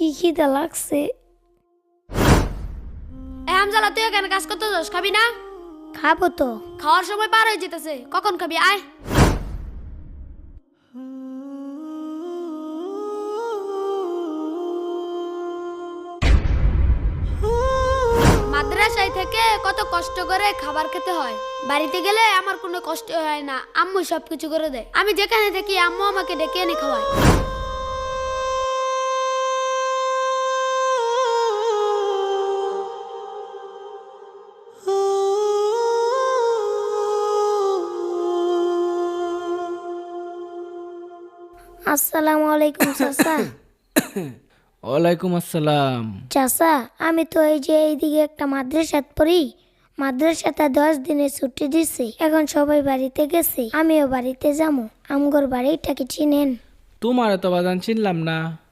কি খিদা লাগছে। হামজালা, তুই এখানে কাজ করতে যাস, খাবি না? খাবো তো। খাওয়ার সময় পার হয়ে যেতেছে, কখন খাবি? আয়। মাদ্রাসায় থেকে কত কষ্ট করে খাবার খেতে হয়, বাড়িতে গেলে আমার কোনো কষ্ট হয় না, আম্মু সবকিছু করে দেয়। আমি যেখানে থাকি আম্মু আমাকে ডেকে এনে খাওয়ায়। আসসালামু আলাইকুম চাচা। ওয়ালাইকুম আসসালাম। চাচা, আমি তো এই যে এইদিকে একটা মাদ্রাসাত পড়ি, মাদ্রাসাটা 10 দিনের ছুটি দিছে। এখন সবাই বাড়িতে গেছে, আমিও বাড়িতে যাবো। আমগর বাড়িটা কি চিনেন? তোমার তো বাজান চিনলাম না।